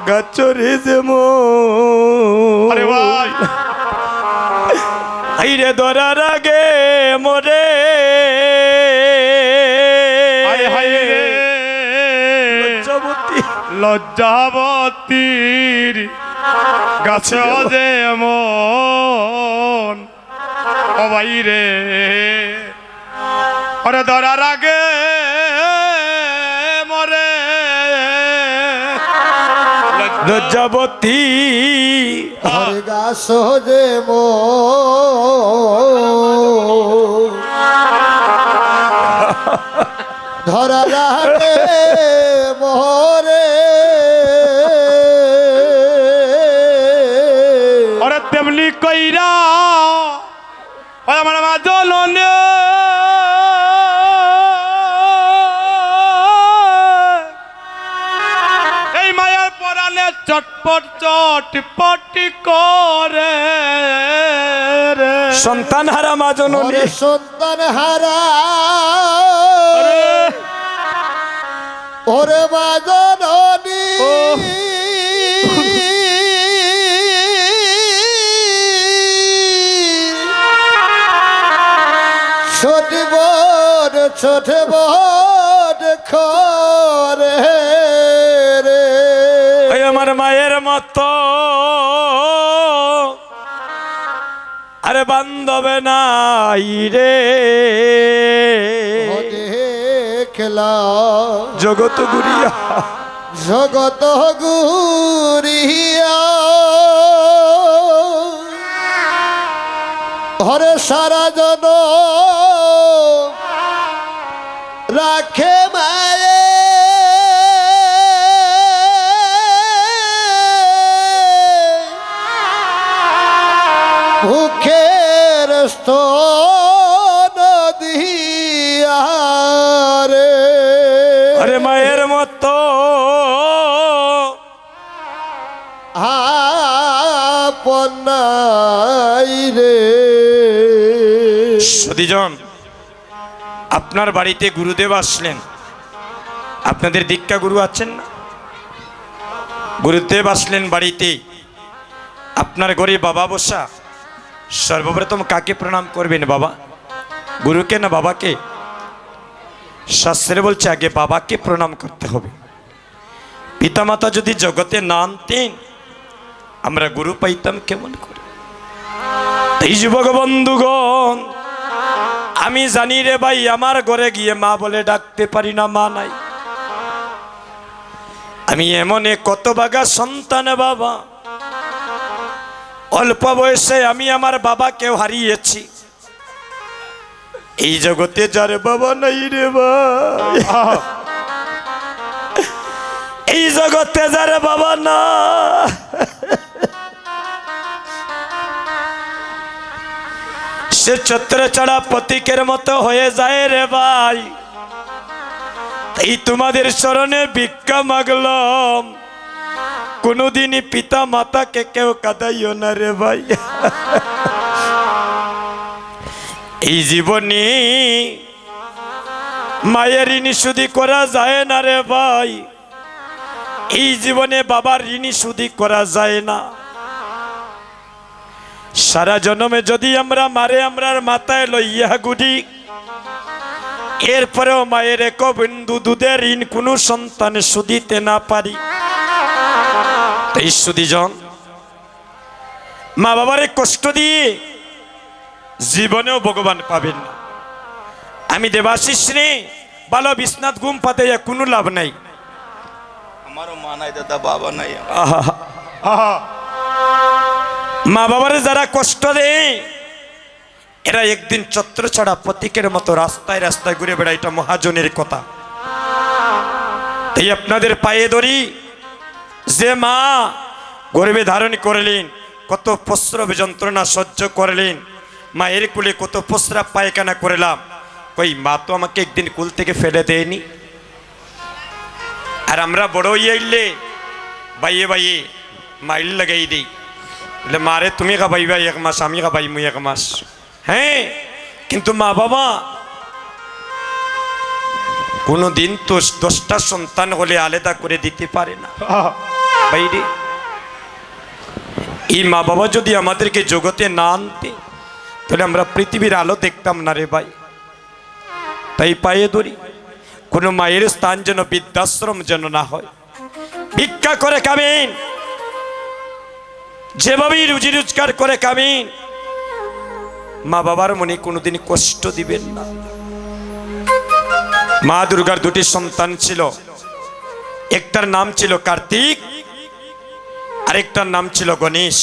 গাছরে যেমন আরে ভাই আইরে ধরার আগে মরে হায় হায় রে লজ্জাবতী লজ্জাবতীর গাছে যেমন ও ভাই রে ওরে ধরার আগে মরে লজ্জাবতী হরে গাছ যে ধরা রাখে মোহরে ওরে তেমনি কইরা ওরে আমার মা জননী এই মায়ার পরাণে চটপট চটপটি করে রে সন্তান হারা মা জননী ওরে সন্তান হারা ওরে মা জননী ছোট বোন খরে রে ওই আমার মায়ের মতো আরে বান্ধবে নাই রে খেলা জগত গুরিয়া জগত গুরিয়া হরে সারা জন রাখে মায়ে ভুখের স্তন দিয়া রে আরে মায়ের মতো আপনাই রে সতীজন আপনার বাড়িতে গুরুদেব আসলেন আপনাদের দীক্ষা গুরু আছেন না গুরুদেব আসলেন বাড়িতে আপনার ঘরে বাবা বসা সর্বপ্রথম কাকে প্রণাম করবেন বাবা গুরুকে না বাবাকে শাস্ত্রে বলছে আগে বাবাকে প্রণাম করতে হবে পিতামাতা যদি জগতে না আনতেন আমরা গুরু পাইতাম কেমন করে এই যুবক বন্ধুগণ আমি জানি রে ভাই আমার ঘরে গিয়ে মা বলে ডাকতে পারি না মা নাই আমি এমন কত বাগা সন্তান বাবা অল্প বয়সে আমি আমার বাবাকেও হারিয়েছি এই জগতে যার বাবা নাই রে ভাই এই জগতে যার বাবা না সে ছত্র ছাড়া প্রতীকের মতো হয়ে যায় রে ভাই এই তোমাদের চরণে ভিক্ষা মাগলাম কোনোদিনই পিতা মাতাকে কেউ কাঁদাইও না রে ভাই এই জীবনে মায়ের ঋণী শুধু করা যায় না রে ভাই এই জীবনে বাবার ঋণী শুধু করা যায় না সারা জন্মে যদি আমরা মারে আমরার মাথায় লইয়া গুড়ি এরপরেও মায়ের এক বিন্দু দুধের ঋণ কোনো সন্তান শুধিতে না পারি তাই সুদীজন মা বাবারে কষ্ট দিয়ে জীবনেও ভগবান পাবেন না আমি দেবাশিস রে ভালো বিশ্বনাথ ঘুম পাতে কোনো লাভ নাই আমারও মা নাই দাদা বাবা নাই মা বাবারে যারা কষ্ট দেয় এরা একদিন ছত্র ছাড়া প্রতীকের মতো রাস্তায় রাস্তায় ঘুরে বেড়ায় এটা মহাজনের কথা তাই আপনাদের পায়ে ধরি যে মা গর্ভে ধারণ করলেন কত প্রস্রাব যন্ত্রণা সহ্য করলেন মায়ের কুলে কত প্রস্রাব পায়খানা করলাম কই মা তো আমাকে একদিন কুল থেকে ফেলে দেয়নি আর আমরা বড় হয়ে আইলে বাইয়ে বাইয়ে মাইল লাগাই দিই বলে মারে তুমি খাবাইবা এক মাস আমি খাবাইমু এক মাস হ্যাঁ কিন্তু মা বাবা কোনো দিন তো 10টা সন্তান হলে আলাদা করে দিতে পারে না বাইরে এই মা বাবা যদি আমাদেরকে জগতে না আনতে তাহলে আমরা পৃথিবীর আলো দেখতাম না রে ভাই। তাই পায়ে ধরি কোনো মায়ের স্থান যেন বৃদ্ধাশ্রম যেন না হয়। ভিক্ষা করে খাবেন, যেভাবেই রুজি রোজগার করে খাবেন, মা বাবার মনে কোনোদিন কষ্ট দিবেন না। মা দুর্গার দুটি সন্তান ছিল, একটার নাম ছিল কার্তিক, আরেকটার নাম ছিল গণেশ।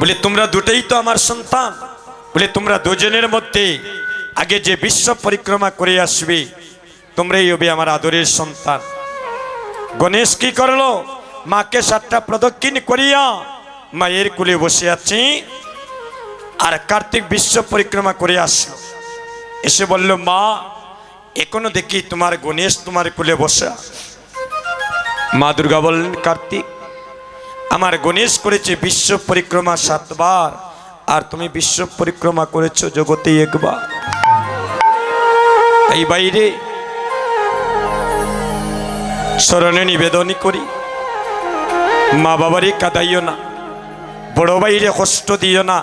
বলে তোমরা দুটোই তো আমার সন্তান, বলে তোমরা দুজনের মধ্যে আগে যে বিশ্ব পরিক্রমা করে আসবে তোমরাই হবে আমার আদরের সন্তান। গণেশ কি করলো? মাকে 7টা প্রদক্ষিণ করিয়া মায়ের কোলে বসে আছে। আর কার্তিক বিশ্ব পরিক্রমা করে আসলো, এসে বলল মা এখনো দেখি তোমার গণেশ তোমার কোলে বসা। মা দুর্গা বললেন কার্তিক আমার গণেশ করেছে বিশ্ব পরিক্রমা 7 বার, আর তুমি বিশ্ব পরিক্রমা করেছো জগতে 1 বার। এই বাইরে স্মরণে নিবেদন করি, মা বাবারই কাঁদাইও না, বড় বাইরে কষ্ট দিও না,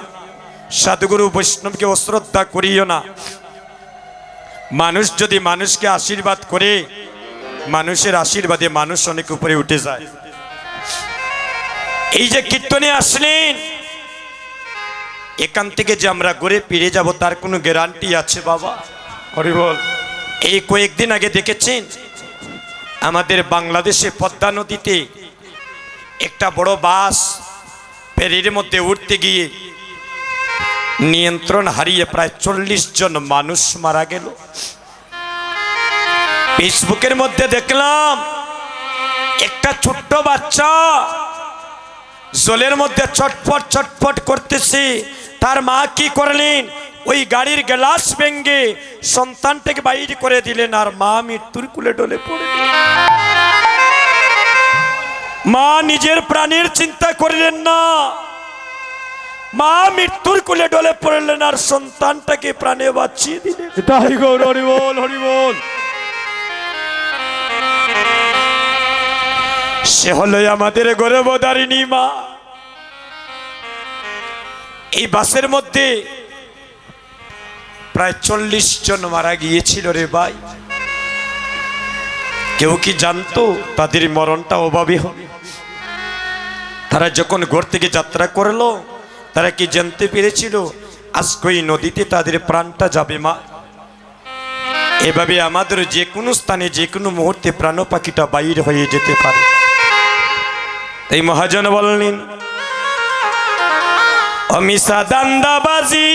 সাধুগুরু বৈষ্ণবকে অশ্রদ্ধা করিও না। মানুষ যদি মানুষকে আশীর্বাদ করে, মানুষের আশীর্বাদে মানুষ অনেক উপরে উঠে যায়। এই যে কীর্তনে আসলেন, এখান থেকে যে আমরা ঘুরে ফিরে যাব তার কোনো গ্যারান্টি আছে বাবা? হরি বল। এই কয়েকদিন আগে দেখেছেন আমাদের বাংলাদেশে পদ্মা নদীতে একটা বড় বাস ফেরির মধ্যে উঠতে গিয়ে নিয়ন্ত্রণ হারিয়ে প্রায় 40 জন মানুষ মারা গেল। ফেসবুকের মধ্যে দেখলাম একটা ছোট্ট বাচ্চা জলের মধ্যে ছটফট ছটফট করতেছে। তার মা কি করলেন? ওই গাড়ির গ্লাস ভেঙে সন্তানটাকে বাইরে করে দিলেন, আর মা মৃত্যুর কুলে ডলে পড়লেন। মা নিজের প্রাণের চিন্তা করলেন না, মা মৃত্যুর কুলে ডলে পড়লেন আর সন্তানটাকে প্রাণে বাঁচিয়ে দিলেন। তাই গৌর, হরি বল, হরি বল। সে হলো আমাদের গর্ভধারিণী মা। এই বাসের মধ্যে প্রায় 40 জন মারা গিয়েছিল রে ভাই। কেউ কি জানতো তাদের মরণটা অভাবে হবে? তারা যখন ঘর থেকে যাত্রা করলো তারা কি জানতে পেরেছিল আজকে ওই নদীতে তাদের প্রাণটা যাবে মা? এভাবে আমাদের যে কোনো স্থানে যে কোনো মুহূর্তে প্রাণ পাখিটা বাইর হয়ে যেতে পারে। তাই মহাজন বললেন অমিশা দান্দাবাজি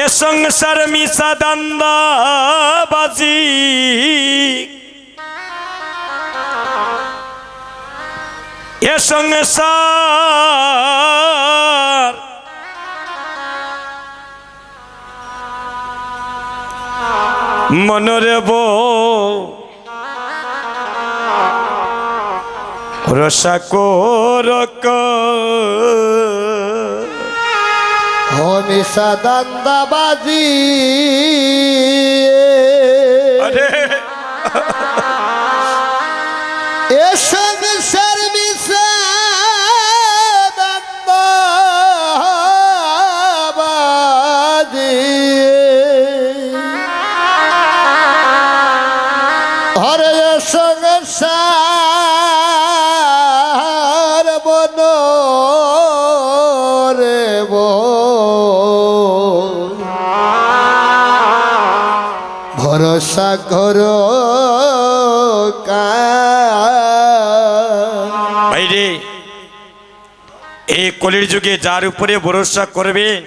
এ সংসার মিশা দান্দাবাজি, এ সংসার মনরে রসা করক হমিষা দান্দাবাজি এ সংসার মিশা দান্দাবাজি হরে সংসার বন রে ভরসা ঘর বাইরে এই কলির যুগে যার উপরে ভরসা করবেন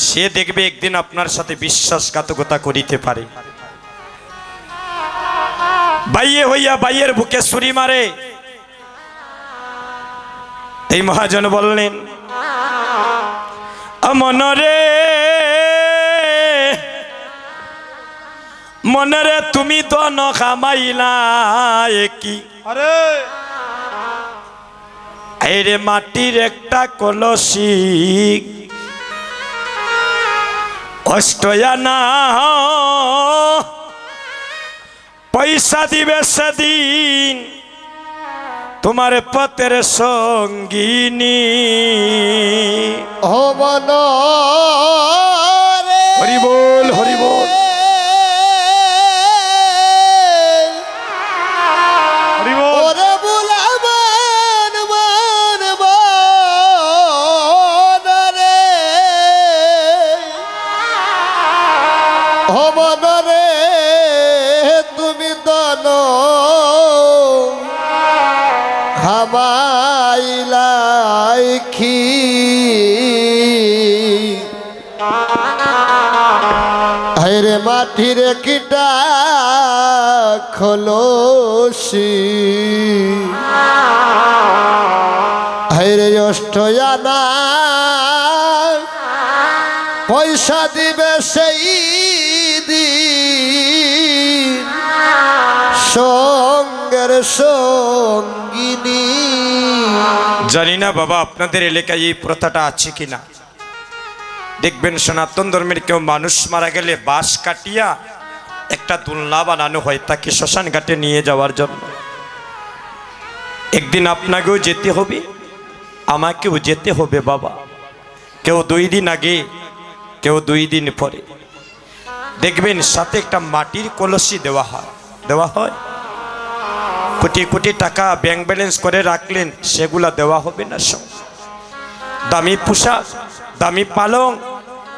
সে দেখবে একদিন আপনার সাথে বিশ্বাসঘাতকতা করিতে পারে। বাইয়ে হইয়া বাইয়ের বুকে ছুরি মারে। এই মহাজন বললেন মনরে মনরে তুমি তো নখামাইলা কি আরে রে মাটির একটা কলসি অষ্টয়ানা পয়সা দিবে সেদিন তোমার পথের সঙ্গিনী। ও মন রে হরি বল, হরি বল। হরি বল। ওরে বুলাবন মন মন রে ও মন রে তুমি দন হামাইলাই খি হায়রে মাটির কিটা খোলসি হায়রে অষ্টয়ানা পয়সা দিবে সেই দিন সঙ্গের সঙ্গিনী। জানি না বাবা আপনাদের এলাকায় এই প্রথাটা আছে কিনা। দেখবেন সনাতন ধর্মের কেউ মানুষ মারা গেলে বাঁশ কাটিয়া একটা দোলনা বানানো হয় তাকে শ্মশান ঘাটে নিয়ে যাওয়ার জন্য। একদিন আপনাকেও যেতে হবে, আমাকেও যেতে হবে বাবা। কেউ 2 দিন আগে, কেউ 2 দিন পরে। দেখবেন সাথে একটা মাটির কলসি দেওয়া হয়। কোটি কোটি টাকা ব্যাংক ব্যালেন্স করে রাখলেন, সেগুলা দেওয়া হবে না। সব দামি পোশাক, দামি পালং,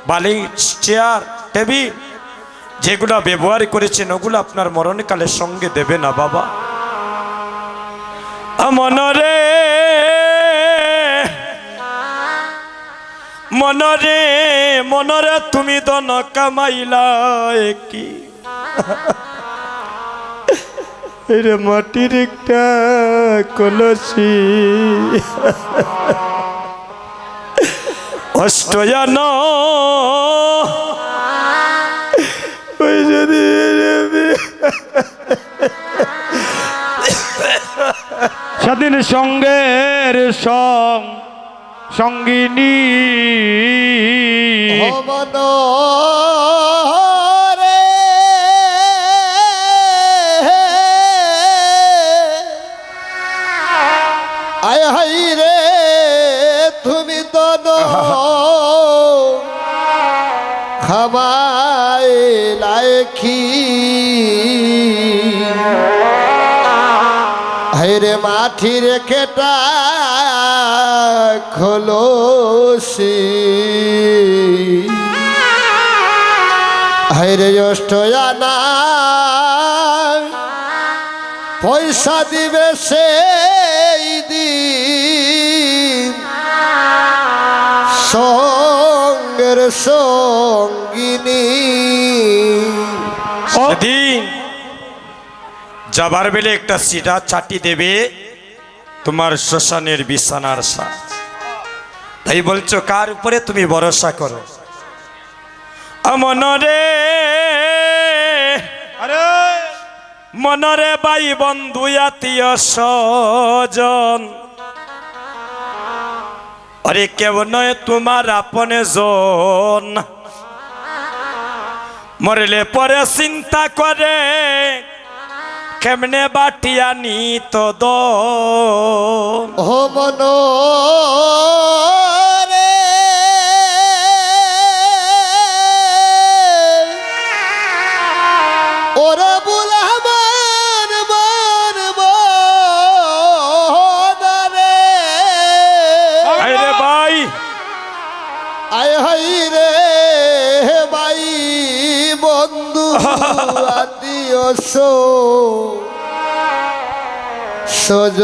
বালিশ, চেয়ার, টেবিল যেগুলা ব্যবহার করেছেন ওগুলো আপনার মরণকালে সঙ্গে দেবে না বাবা। মনরে মনরে মনরে তুমি দন কামাইলা কি রে মাটির একটা কলসি অষ্টয়ান স্বাধীন সঙ্গের সঙ্গিনী। ও মন রে আয় হাই রে তুমি দন খামাইলাই খি হায়রে মাটির কেটা খোলসি হায়রে অষ্টয়ানা পয়সা দিবে সেই দিন সঙ্গের সঙ্গিনী। সেদিন যাবার বেলে একটা সিটা চাটি দেবে তোমার শ্মশানের বিছানার সাথ। তাই বলছো কার উপরে তুমি ভরসা করো? মনরে আরে মনরে ভাই বন্ধু আত্মীয় স্বজন, আরে কেউ নয় তোমার আপনে জন। মরলে পরে চিন্তা করে কেমনে বাটিয়া নিত দন। ও মন রে ওরে বুলাবন মন মন রে আরে ভাই আয় হাই রে ভাই বন্ধু আত্মীয় সজন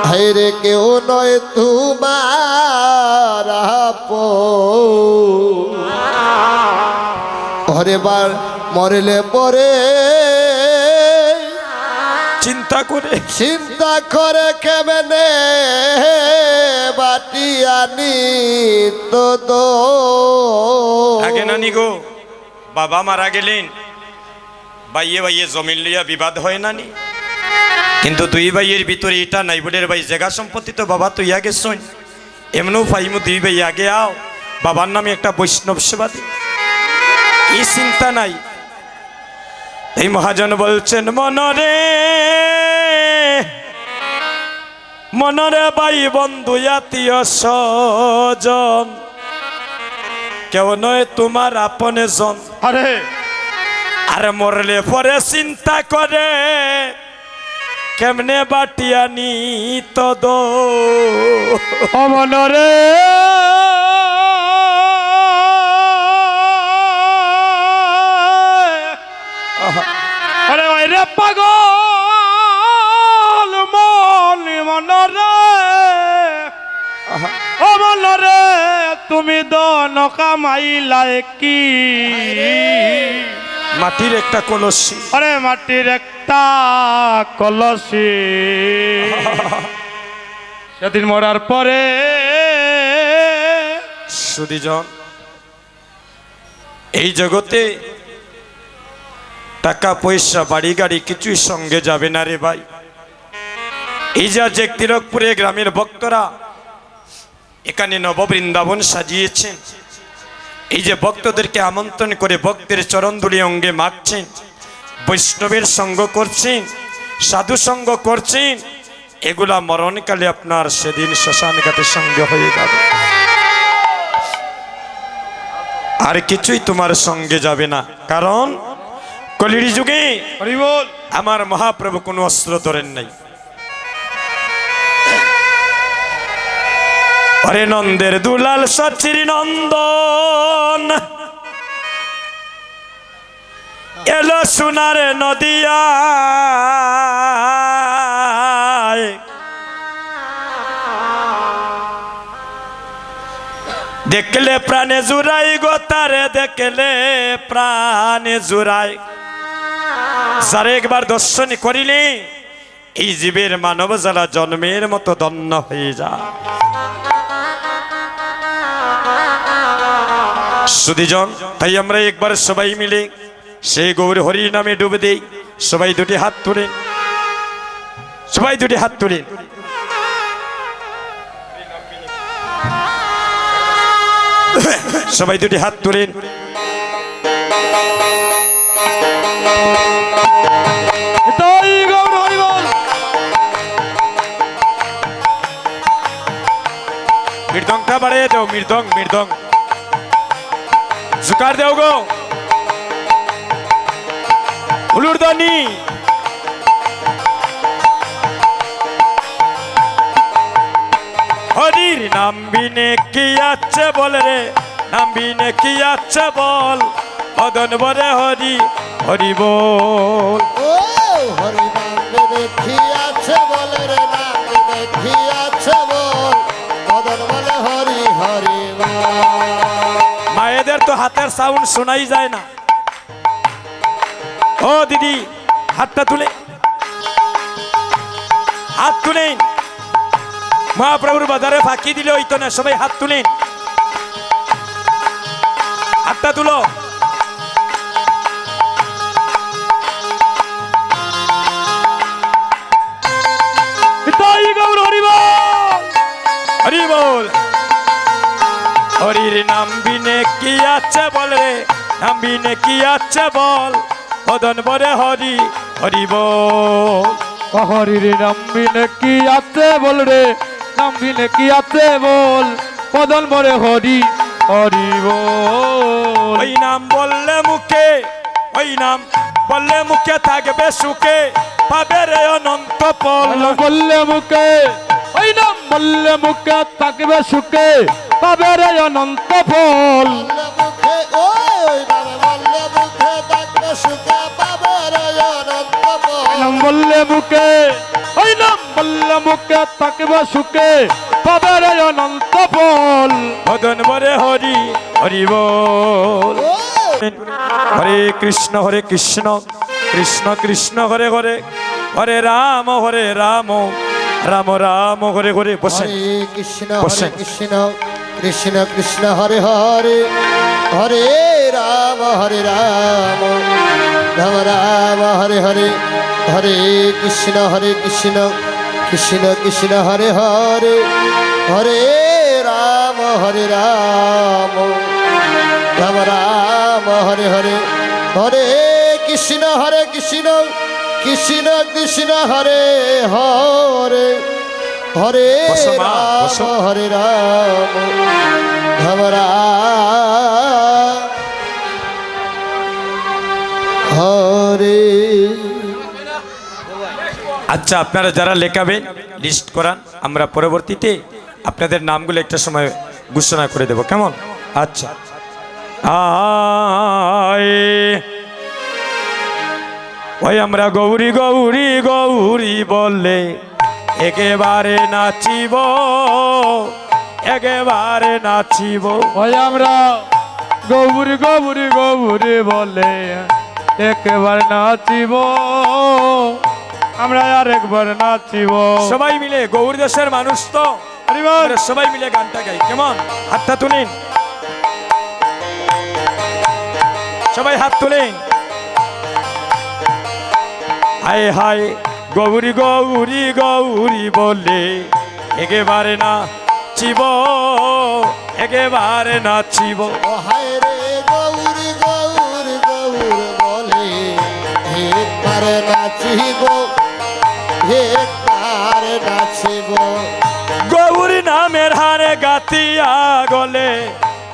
হায়রে কেউ নয় তোমার আপন। হরে বার মরলে পরে চিন্তা করে কেমনে বাটি আনি তো আগে নানি গো বাবা মারা গেলেন, ভাইয়ে ভাইয়ে জমিন লইয়া বিবাদ হয় নানি। কিন্তু 2 ভাইয়ের ভিতরে এটা নাই বলে ভাই জায়গা সম্পত্তি তো বাবা তুই আগে শোন, এমনও পাইমু দুই ভাই আগে আও বাবার নামে একটা বৈষ্ণব সেবা দিই, এই চিন্তা নাই। এই মহাজন বলছেন মনরে মনরে ভাই বন্ধু আত্মীয় স্বজন কেউ নয় তোমার আপনে জন। আরে আর মরলে পরে চিন্তা করে কেমনে বাটিয়া নি তদ অমনরে আরে ওই রে পাগল মন মনরে অমনরে তুমি দন কামাইলাই কি মাটির একটা কলসি। আরে মাটির একটা কলসি সেদিন মরার পরে সুদীজন এই জগতে টাকা পয়সা বাড়ি গাড়ি কিছুই সঙ্গে যাবে না রে ভাই। এই যে তিলকপুরে গ্রামের ভক্তরা এখানে নববৃন্দাবন সাজিয়েছেন, এই যে ভক্তদেরকে আমন্ত্রণ করে ভক্তের চরণধুলি অঙ্গে মাখছেন, বৈষ্ণবের সঙ্গ করছেন, সাধু সঙ্গ করছেন, এগুলা মরণকালে আপনার সেদিন শ্মশান ঘাটের সঙ্গে হয়ে যাবে, আর কিছুই তোমার সঙ্গে যাবে না। কারণ কলির যুগে হরি বল আমার মহাপ্রভু কোনো অস্ত্র ধরেন নাই। হরে নন্দের দুলাল সচির নন্দন এলো সোনার নদিয়া দেখলে প্রাণে জুড়াই গো তারে দেখলে প্রাণে জুড়াই। যারা একবার দর্শন করিলে এই জীবের মানব জ্বালা জন্মের মতো ধন্য হয়ে যায়। সুদীজন তাই আমরা একবার সবাই মিলে সেই গৌর হরি নামে ডুবে দেই। সবাই দুটি হাত তুলেন, সবাই দুটি হাত তুলেন। সবাই দুটি হাত তুলেন। তাই গৌর হরি বল মৃদংটা বাড়িয়ে দাও, মৃদং মৃদং জুকার দেও গো হুলুরদানি। হরির নাম বিনে কি আছে বল রে, নাম বিনে কি আছে বল, মদন বরে হরি হরি বল। ও হরি নাম দেখি আছে বলে রে নাম দেখি আছে বল মদন বলে হরি হরি বল। মায়েদের তো হাতের সাউন্ড শোনাই যায় না। ও দিদি হাতটা তুলে, হাত তুলেন। মহাপ্রভুর বাজারে ফাঁকি দিলে হইতো না, সবাই হাত তুলেন, হাতটা তুলো। তাই গৌর হরি বল হরি বল। হরির নাম বিনে কি আছে বল রে, নাম বিনে কি আছে বল, মদন বরে হরি হরি বল। হরির নাম বিনে কি আছে বল রে, নাম বিনে কি আছে বল, পদন মরে হরি হরি বল। ওই নাম বললে মুখে, ওই নাম বললে মুখে থাকবে সুখে, পাবে রে অনন্ত ফল। নাম বললে মুখে, ওই নাম বললে মুখে থাকবে সুখে, পাবে রে অনন্ত ফল। বললে মুখে ওই নাম বললে মুখে থাকবে সুখে পাবে রে অনন্ত ফল। নাম বললে মুখে, ওই নাম বললে মুখে থাকবে সুখে, পাবে রে অনন্ত ফল। মদন বরে হরি হরি বল। হরে কৃষ্ণ কৃষ্ণ কৃষ্ণ হরে হরে, হরে রাম রাম রাম হরে হরে। বসেন হরে কৃষ্ণ বসেন। কৃষ্ণ কৃষ্ণ কৃষ্ণ হরে হরে, হরে রাম রাম রাম হরে হরে, হরে কৃষ্ণ কৃষ্ণ কৃষ্ণ কৃষ্ণ হরে হরে, হরে হরে রাম রাম হরে হরে হরে কৃষ্ণ কৃষ্ণ কৃষ্ণ হরে হরে হরে বসো মা, রাম বসো। হরে রাম রাম হরে। আচ্ছা, আপনারা যারা লেখাবেন লিস্ট করান, আমরা পরবর্তীতে আপনাদের নামগুলো একটা সময় ঘোষণা করে দেব, কেমন? আচ্ছা, আয় ওই আমরা গৌরী গৌরী গৌরী বললে একেবারে নাচিব, একেবারে নাচিব। ওই আমরা গৌরী গৌরী গৌরী বলে একবার নাচিব, আমরা আর একবার নাচিব। সবাই মিলে, গৌরী দেশের মানুষ তো, হরিবল। আমরা সবাই মিলে গানটা গাই, কেমন? হাতটা তুলেন, সবাই হাত তুলেন। হায় হায় গৌরী গৌরী গৌরী বলে একেবারে নাচিব, একেবারে নাচিব। ও হায় রে গৌর গৌর গৌর বলে একবার নাচিব, একবার নাচিব। গৌরী নামের হারে গাতিয়া গলে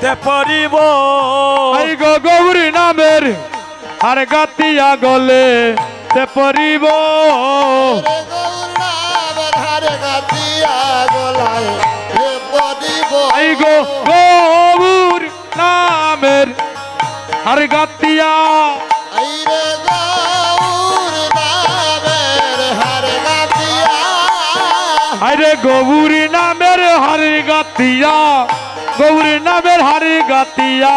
তে পরিব, এই গো গৌরী নামের আর গাতিয়া গলে তে পরিব। রে গৌর নামের হারে গাতিয়া গলায় হে পদিব। এই গো গৌর নামের আর গাতিয়া, এই রে গৌর নামের হারে গাতিয়া। আরে গৌরী নামের হারি গাতিয়া, গৌরী নামের হারি গাতিয়া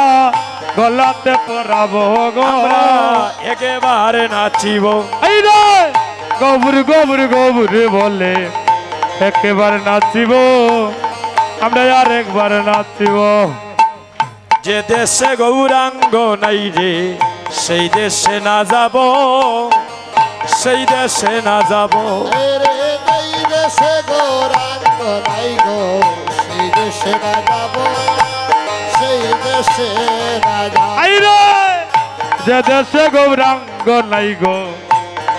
গলাতে পরাবো গো। আমরা একেবারে নাচিব। এই রে গৌর গৌর গৌর বলে একেবারে নাচিব, আমরা আর একবার নাচিব। যে দেশে গৌরাঙ্গ নাই রে সেই দেশে না যাব, সেই দেশে না যাব। রে এই দেশে গৌরাঙ্গ নাই গো, সেই দেশে না যাব, সেই দেশে না যাব। আই রে যে দেশে গৌরাঙ্গ নাই গো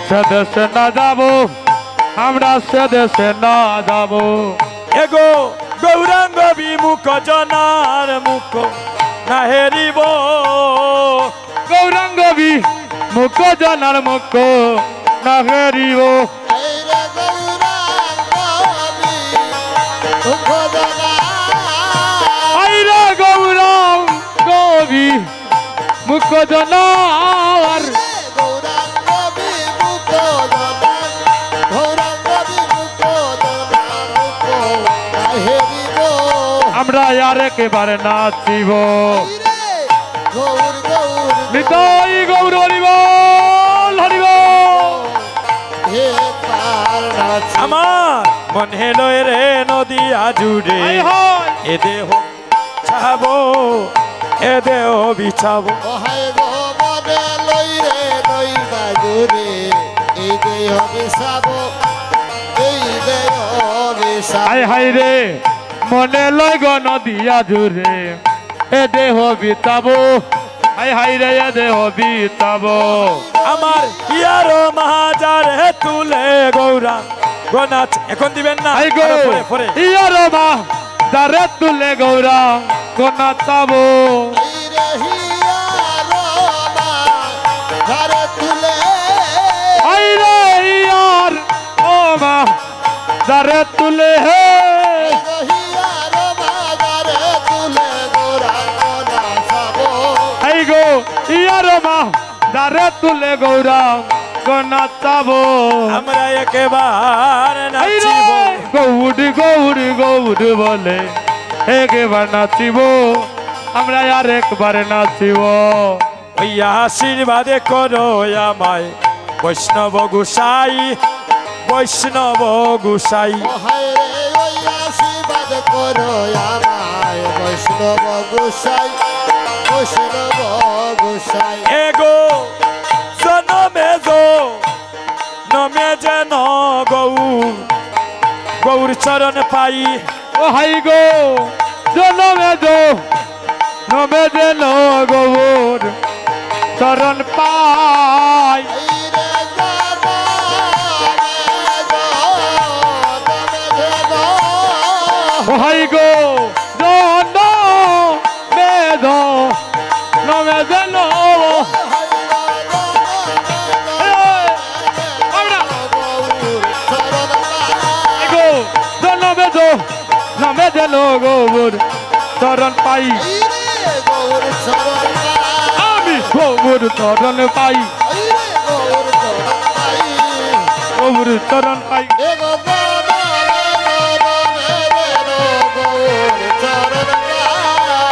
সে দেশে না যাব, আমরা সে দেশে না যাব। এগো গৌরাঙ্গ বিমুখ জনার মুখ না হেরিব, গৌরাঙ্গবি মুখ জানার মুখ না হেরিব। এই রে গৌরাঙ্গ দুঃখ জানা। আই রে গৌরাঙ্গবি মুখ জানার, গৌরাঙ্গ বিমুখ জানা, গৌরাঙ্গ বিমুখ জানা মুখ না হেরিব। আমরা আর একেবারে নাচিব। গৌর গৌর নিতাই গৌর হরিবল হরিবল। হে পার নাচ। আমার মনে লয় রে নদিয়া জুড়ে হায় হায় এ দেহ ছাবো, এ দেহ বিছাবো। অহায় গো মনে লই রে নই বাজুরে, এই দেহ বিছাব, এই দেহ বিছাব। হায় হায় রে মনে লয় গ নদিয়া জুড়ে এ দেহ বিতাবো, হায় হায় রে এ দেহ বিতাবো। আমার ইয়ার মাহাজার হে তুলে গৌরা গনাচ এখন দিবেন না, হাই গো আরো পরে পরে। ইয়ার মা দারে তুলে গৌরা কোনা তাবো। এই রে হিয়া রমা ঘরে তুলে, হাই রে ইয়ার ও মা দারে তুলে হে, এই গো হিয়া রমা ঘরে তুলে গৌরাঙ্গ নাচাব। হাই গো ইয়ার মা দারে তুলে গৌরা কোনা তাবো। আমরা একেবারে হাই রে নাচিব। গৌড় গৌড় গৌড় বলে একবার নাচিব, আমরা আর একবার নাচিব। ওই আশীর্বাদে করো আমায় বৈষ্ণব গোসাই, বৈষ্ণব গোসাই। অহায় রে ওই আশীর্বাদ করো আমায় বৈষ্ণব গোসাই, বৈষ্ণব গোসাই। এগো জনমে যো নমে যেন গৌর, গৌর চরণ পাই। ও হাই গো জনমে নমে যেন গৌর চরণ পাই ভাই গো জন মেধ নমে যেন গো জনমে নমে যেন গৌর চরণ পাই আমি গৌর চরণ পাই গৌর চরণ পাই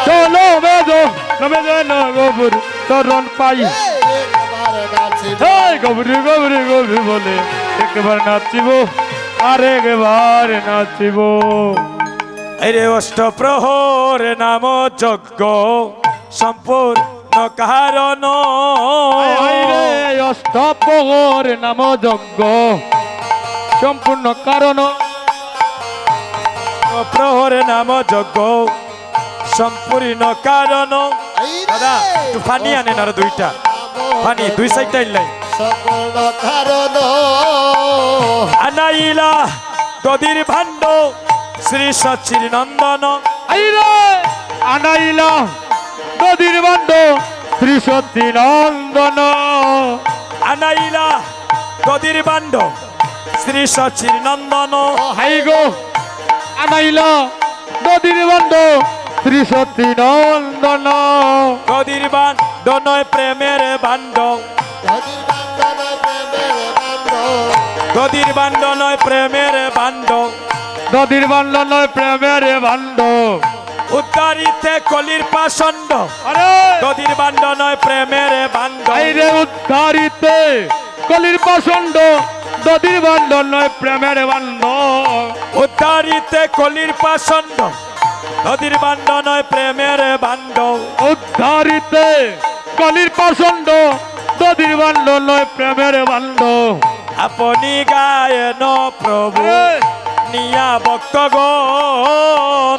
চলো বেদো নমে যেন গৌর চরণ পাই গৌরী গৌরী গৌরী বলে একবার নাচিব আর একবার নাচিব আরে অষ্টপ্রহর নাম যজ্ঞ সম্পূর্ণ কারণ অষ্টপ্রহর নাম যজ্ঞ সম্পূর্ণ কারণ প্রহর নাম যজ্ঞ সম্পূর্ণ কারণ দাদা একটু ফানি আনেন আর দুইটা ফানি দুই সাইডটা ইল্লাই সকল কারণ আনাইলা দদির ভাণ্ড শ্রী সচির নন্দন আইরে আনাইলা নদীর বান্ড শ্রী সতী নন্দন আনাইলা দদির ভাণ্ড শ্রী সচির নন্দন হাই গো আনাইলা নদীর বান্ড শ্রী সতী নন্দন দদির ভাণ্ড নয় প্রেমের ভাণ্ড দদির ভাণ্ড নয় প্রেমের ভাণ্ড নদীর বান্ড নয় প্রেমের বান্ড উদ্ধারিতে কলির পাষণ্ড আরে দদির ভাণ্ড নয় প্রেমের ভাণ্ড আইরে উদ্ধারিতে কলির পাষণ্ড নদীর বান্ড নয় প্রেমের বান্ড উদ্ধারিতে কলির পাষণ্ড নদীর ভাণ্ড নয় প্রেমের ভাণ্ড উদ্ধারিতে কলির পাষণ্ড নদীর বান্ড নয় প্রেমের বান্ড আপনি গায়ন প্রভু নিয়া ভক্তগণ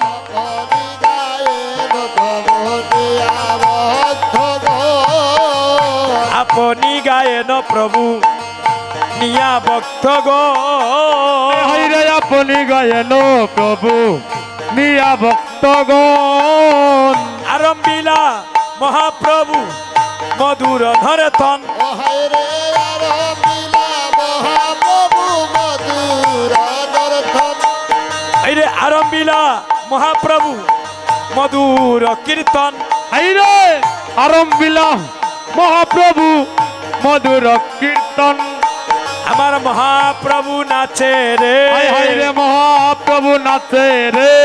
আপনি গায়ন প্রভু নিয়া ভক্তগণ হাইরে আপনি গায়েন প্রভু নিয়া ভক্তগণ আরম্ভিলা মহাপ্রভু মধুর ধরতন আইরে আরম্ভিলা মহাপ্রভু মধুর কীর্তন হাইরে আরম্ভিলা মহাপ্রভু মধুর কীর্তন আমার মহাপ্রভু নাচে রে হাইরে মহাপ্রভু নাচে রে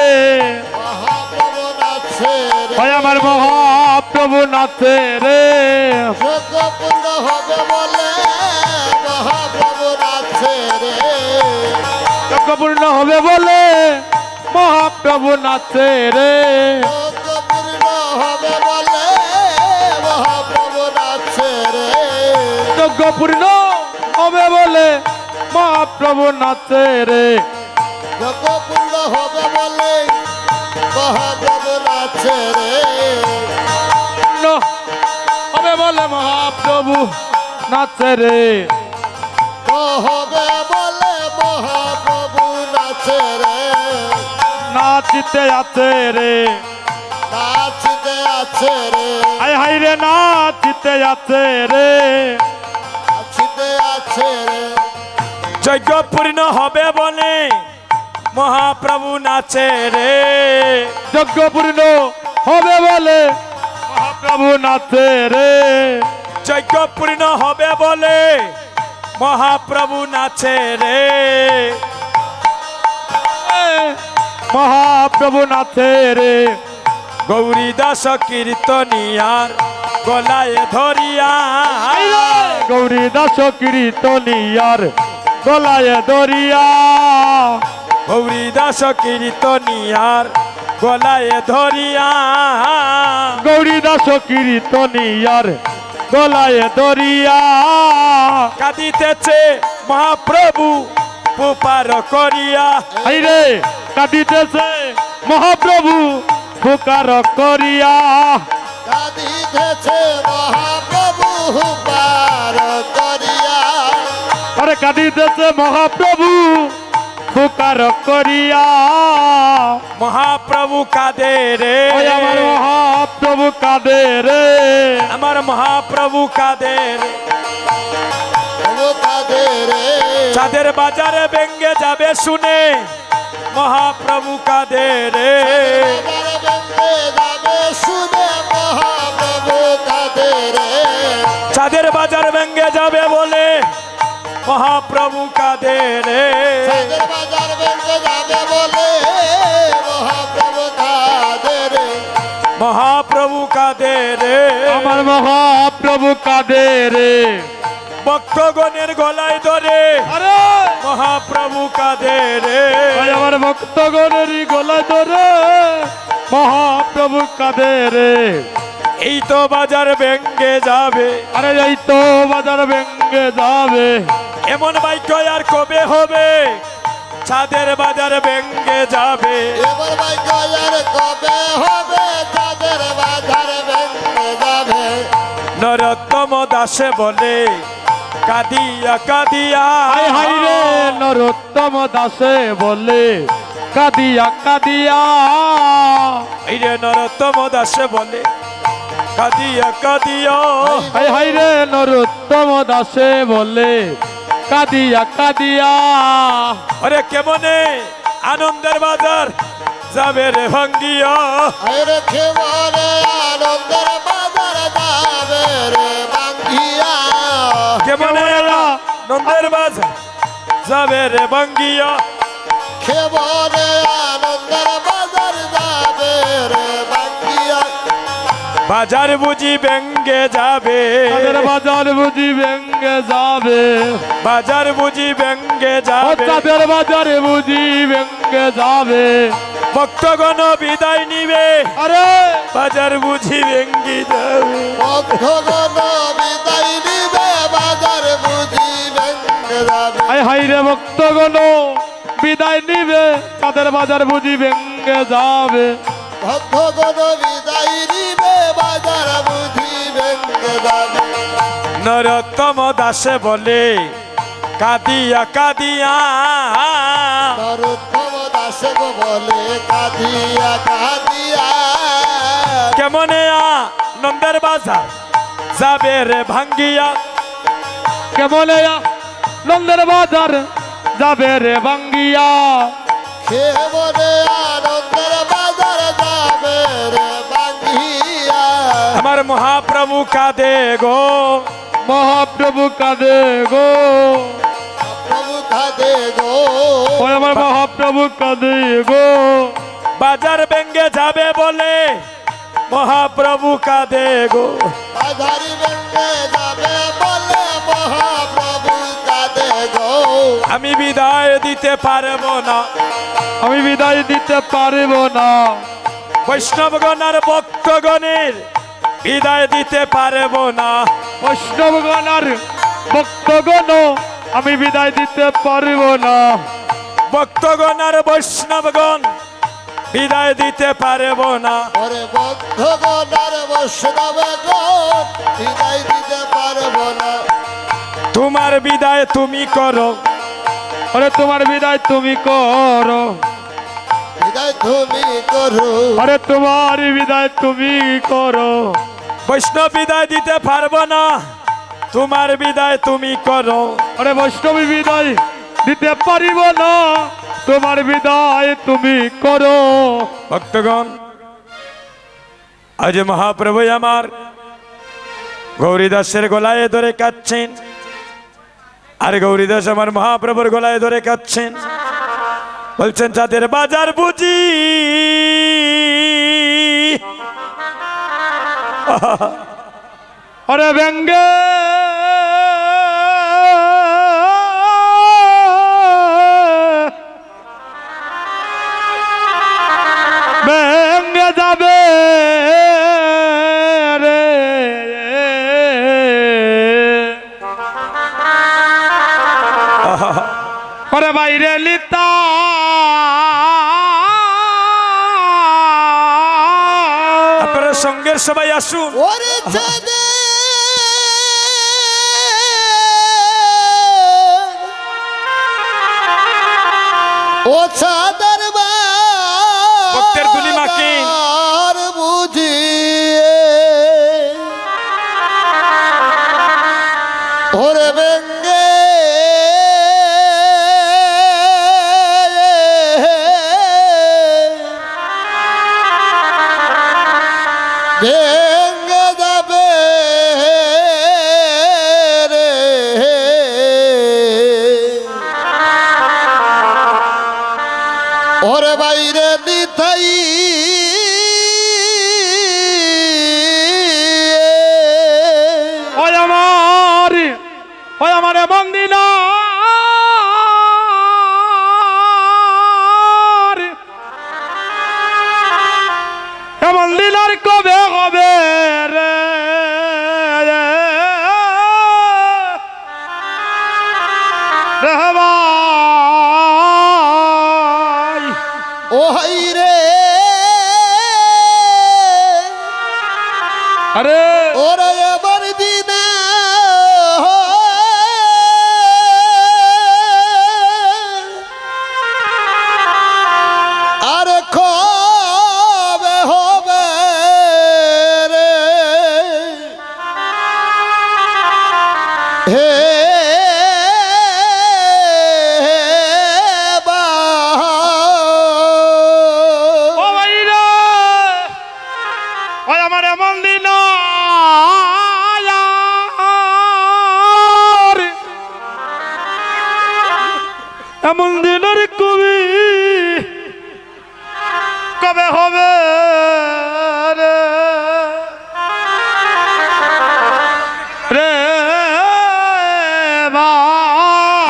হয় আমার মহাপ্রভু নাচে রে হবে বলে মহাপ্রভু নাচে রে যজ্ঞপূর্ণ হবে বলে মহাপ্রভু নাচে রে পূর্ণ হবে বলে মহাপ্রভু নাচে রে যজ্ঞপূর্ণ হবে বলে মহাপ্রভু নাচে রে পূর্ণ হবে বলে মহাপ্রভু নাচে রে পূর্ণ হবে বলে মহাপ্রভু নাচে রে হবে বলে মহাপ্রভু নাচে রে নাচিতে আছে রে নাচতে আছে রে হাই হাই রে নাচিতে আছে রে নাচতে আছে রে যজ্ঞ পূর্ণ হবে বলে মহাপ্রভু নাচে রে যজ্ঞপূর্ণ হবে বলে মহাপ্রভু নাচে রে যজ্ঞ পূর্ণ হবে বলে মহাপ্রভু নাচে রে মহাপ্রভু নাচে রে গৌরী দাস কীর্তনিয়ার গলায় ধরিয়া গৌরী দাস কীর্তনিয়ার গলায় দরিয়া গৌরী দাস কীর্তনিয়ার গলায় ধরিয়া গৌরী দাস কীর্তনিয়ার গলায় দরিয়া কাঁদিতেছে মহাপ্রভু পুপার করিয়া হাইরে কাঁদিতেছে মহাপ্রভু পুকার করিয়া কাঁদিতেছে মহাপ্রভু পার করিয়া আরে কাঁদিতেছে মহাপ্রভু পুকার করিয়া মহাপ্রভু কাঁদে রে, ওই আমার মহাপ্রভু কাঁদে রে আমার মহাপ্রভু কাঁদে রে। প্রভু কাদের চাঁদের বাজারে ভেঙ্গে যাবে শুনে মহাপ্রভু কাঁদে রে। যাবে শুনে মহাপ্রভু কাদের চাঁদের বাজার ভেঙ্গে যাবে বলে মহাপ্রভু কাঁদে রে। বাজার ভেঙে যাবে বলে মহাপ্রভু কাদের মহাপ্রভু কাঁদে রে, আমার মহাপ্রভু কাঁদে রে ভক্তগণের গলায় ধরে আরে মহাপ্রভু কাঁদে রে। ওই আমার ভক্তগণেরই গলা ধরে মহাপ্রভু কাঁদে রে এই তো বাজার ভেঙ্গে যাবে, আরে এই তো বাজার ভেঙ্গে যাবে এমন বাক্য আর কবে হবে? চাঁদের বাজার ভেঙ্গে যাবে, এবার বাইকার কবে হবে তাদের বাজার ভেঙে যাবে নরোত্তম দাসে বলে কাঁদিয়া কাঁদিয়া। হাই হাই রে নরোত্তম দাসে বলে কাঁদিয়া কাঁদিয়া এই রে নরোত্তম দাসে বলে কাঁদিয়া কাঁদিয়া। হাই হাই রে নরোত্তম দাসে বলে কাঁদিয়া কাঁদিয়া আরে কেমনে আনন্দের বাজার যাবে রে ভাঙ্গিয়া। আরে খেবরে আনন্দের বাজার যাবে রে বাঙ্গিয়া কেমনে আনন্দের বাজার যাবে রে ভাঙ্গিয়া। খেবরে আনন্দের বাজার যাবে রে বাঙ্গিয়া বাজার বুঝি ভেঙ্গে যাবে, তাদের বাজার বুঝি ভেঙ্গে যাবে বাজার বুঝি ভেঙ্গে ও যাবে। তাদের বাজার বুঝি ভেঙ্গে যাবে ভক্তগণ বিদায় নিবে, আরে বাজার বুঝি ভেঙ্গে যাবে। ভক্তগণ বিদায় নিবে বাজার বুঝি ভেঙে যাবে হাই হাই রে ভক্তগণ বিদায় নিবে তাদের বাজার বুঝি ভেঙ্গে যাবে ভক্তগণ বিদায় নিবে বাজার বুঝি ভেঙে যাবে নরোত্তম দাসে বলে কাঁদিয়া কাঁদিয়া। নরোত্তম দাস গো বলে কাঁদিয়া কাঁদিয়া কেমনে আনন্দের বাজার যাবে রে ভাঙ্গিয়া। কেমন নন্দের বাজার যাবে রে ভাঙ্গিয়া খেবরে আনন্দের বাজার যাবে রে বাঙ্গিয়া আমার মহাপ্রভু কাঁদে গো, মহাপ্রভু কাঁদে গো প্রভু কাঁদে গো ওই আমার মহাপ্রভু কাঁদে গো বাজার ভেঙ্গে যাবে বলে মহাপ্রভু কাঁদে গো। বাজারি ভেঙে যাবে বলে মহাপ্রভু কাঁদে গো আমি বিদায় দিতে পারবো না, আমি বিদায় দিতে পারব না বৈষ্ণবগণ আর ভক্তগণের বিদায় দিতে পারবো না। বৈষ্ণবগণ আর ভক্তগণ আমি বিদায় দিতে পারব না ভক্তগণ আর বৈষ্ণবগণ বিদায় দিতে পারবো না। ওরে বদ্ধগণ আর বৈষ্ণবগণ বিদায় দিতে পারবো না তোমার বিদায় তুমি করো, আরে তোমার বিদায় তুমি করো বিদায় তুমি করো আরে তোমার বিদায় তুমি করো বৈষ্ণব বিদায় দিতে পারবো না, তোমার বিদায় তুমি করো। আরে বৈষ্ণবী বিদায় দিতে পারিব না তোমার বিদায় তুমি করো ভক্তগণ আজ মহাপ্রভু আমার গৌরীদাসের গলায় ধরে কাঁদছেন, আর গৌরীদাস আমার মহাপ্রভুর গলায় ধরে কাঁদছেন, বলছেন তাদের বাজার বুঝি আরে ব্যঙ্গে ব্যঙ্গে যাবে রে ওরে বাইরে লিতা সঙ্গের সবাই আসুন। ওরে চাঁদে ও চাঁদের ভক্তের দুলি মাখিন। আর বুঝিয়ে ওরে বেঙ্গে ভেঙ্গে যাবে রে ওরে বাইরে নিতাই ওই আমার বন্দিনা এমন দিনার কবে হবে রে ভাই ও হাই রে আরে ওরে আমার দিনা আর কবে হবে রে হে ও ভাই রে ওই আমার এমন দিন এমন দিনের কবি কবে হবে রে রে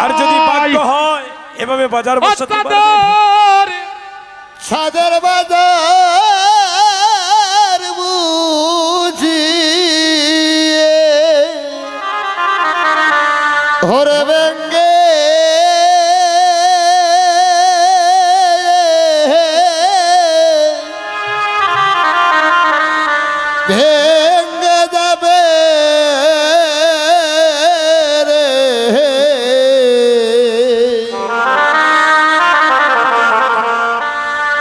আর যদি ভাগ্য হয় এভাবে বাজার বসাতে পারবেন। সাদের বাজার বুঝিয়ে হরে বেঙ্গে ভেঙ্গে যাবে রে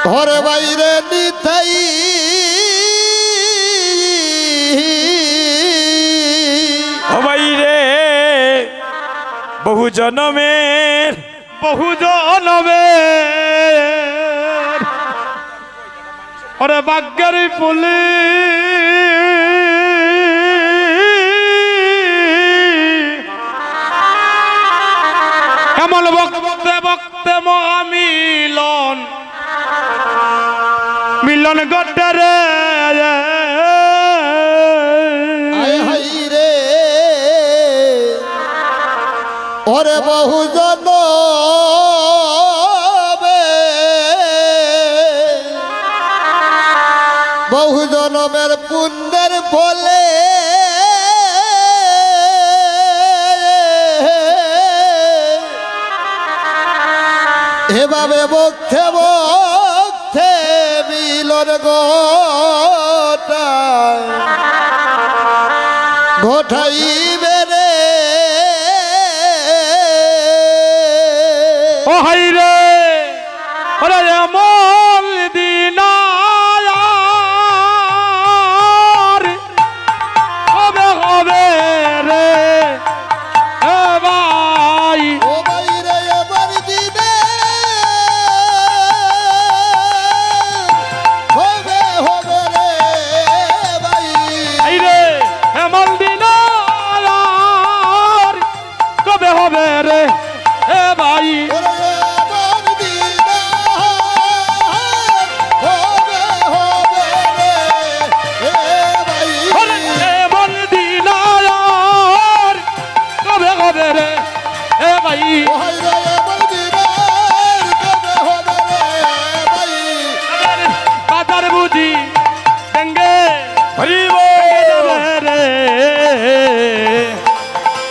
ঘরে বাইরে নিতাই ও ভাই রে বহু জনমের বহু জনমের ওরে বাগ্যের পুলি এমন বক্তে বক্তে মহামিলন মিলন গড্ডে রে আয় হাই রে ওরে বহু জন বহু জনমের পুণ্যের ফলে এভাবে বক্ষে বক্ষে মিলন ঘটাইবে রে ও হাই রে ওরে এমন দিন হবে হবে রে এ ভাই ও বাইরে এবার দিবে হবে হবে রে ভাই এই রে এমন দিন কবে হবে রে এ ভাই ওরে এবার দিবে হবে হবে রে এ ভাই ওরে এমন দিন কবে হবে রে এ ভাই ও হায়রে এবার দিবে কবে হবে রে ভাই বাজার বুঝি দেঙ্গে হরি বল। রে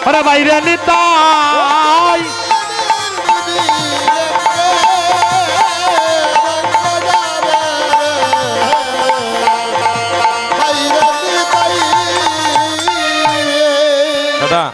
ওরে বাইরে নিতাই হায়রে দাদা